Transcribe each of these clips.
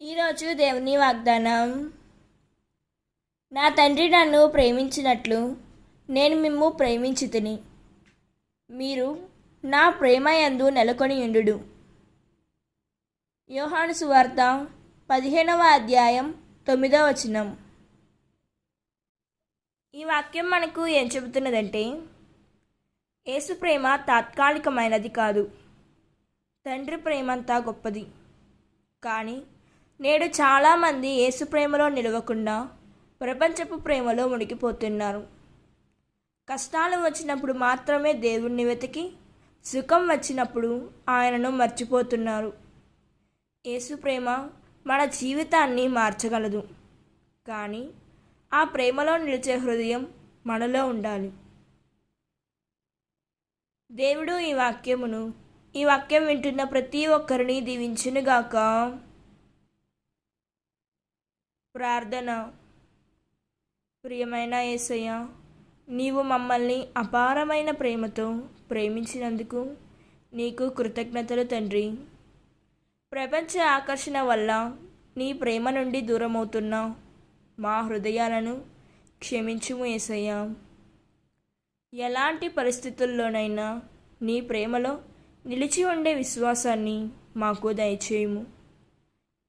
ఈరోజు దేవుని వాగ్దానం. నా తండ్రి నన్ను ప్రేమించినట్లు నేను మిమ్ము ప్రేమించితిని, మీరు నా ప్రేమ యందు నెలకొని ఉండుడు. యోహాను సువార్త 15వ అధ్యాయం 9వ వచనం. ఈ వాక్యం మనకు ఏం చెబుతున్నదంటే, యేసు ప్రేమ తాత్కాలికమైనది కాదు, తండ్రి ప్రేమంతా గొప్పది. కానీ నేడు చాలామంది యేసు ప్రేమలో నిలవకుండా ప్రపంచపు ప్రేమలో మునిగిపోతున్నారు. కష్టాలు వచ్చినప్పుడు మాత్రమే దేవుణ్ణి వెతికి, సుఖం వచ్చినప్పుడు ఆయనను మర్చిపోతున్నారు. యేసు ప్రేమ మన జీవితాన్ని మార్చగలదు, కానీ ఆ ప్రేమలో నిలిచే హృదయం మనలో ఉండాలి. దేవుడు ఈ వాక్యం వింటున్న ప్రతి ఒక్కరిని దీవించునుగాక. ప్రార్థన. ప్రియమైన యేసయ్య, నీవు మమ్మల్ని అపారమైన ప్రేమతో ప్రేమించినందుకు నీకు కృతజ్ఞతలు తండ్రి. ప్రపంచ ఆకర్షణ వల్ల నీ ప్రేమ నుండి దూరమవుతున్న మా హృదయాలను క్షమించుము యేసయ్య. ఎలాంటి పరిస్థితుల్లోనైనా నీ ప్రేమలో నిలిచి ఉండే విశ్వాసాన్ని మాకు దయచేయుము.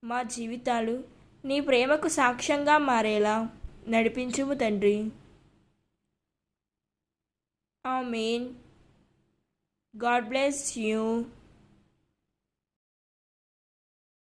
మా జీవితాలు నీ ప్రేమకు సాక్ష్యంగా మారేలా నడిపించుము తండ్రి. ఆమేన్. God bless you.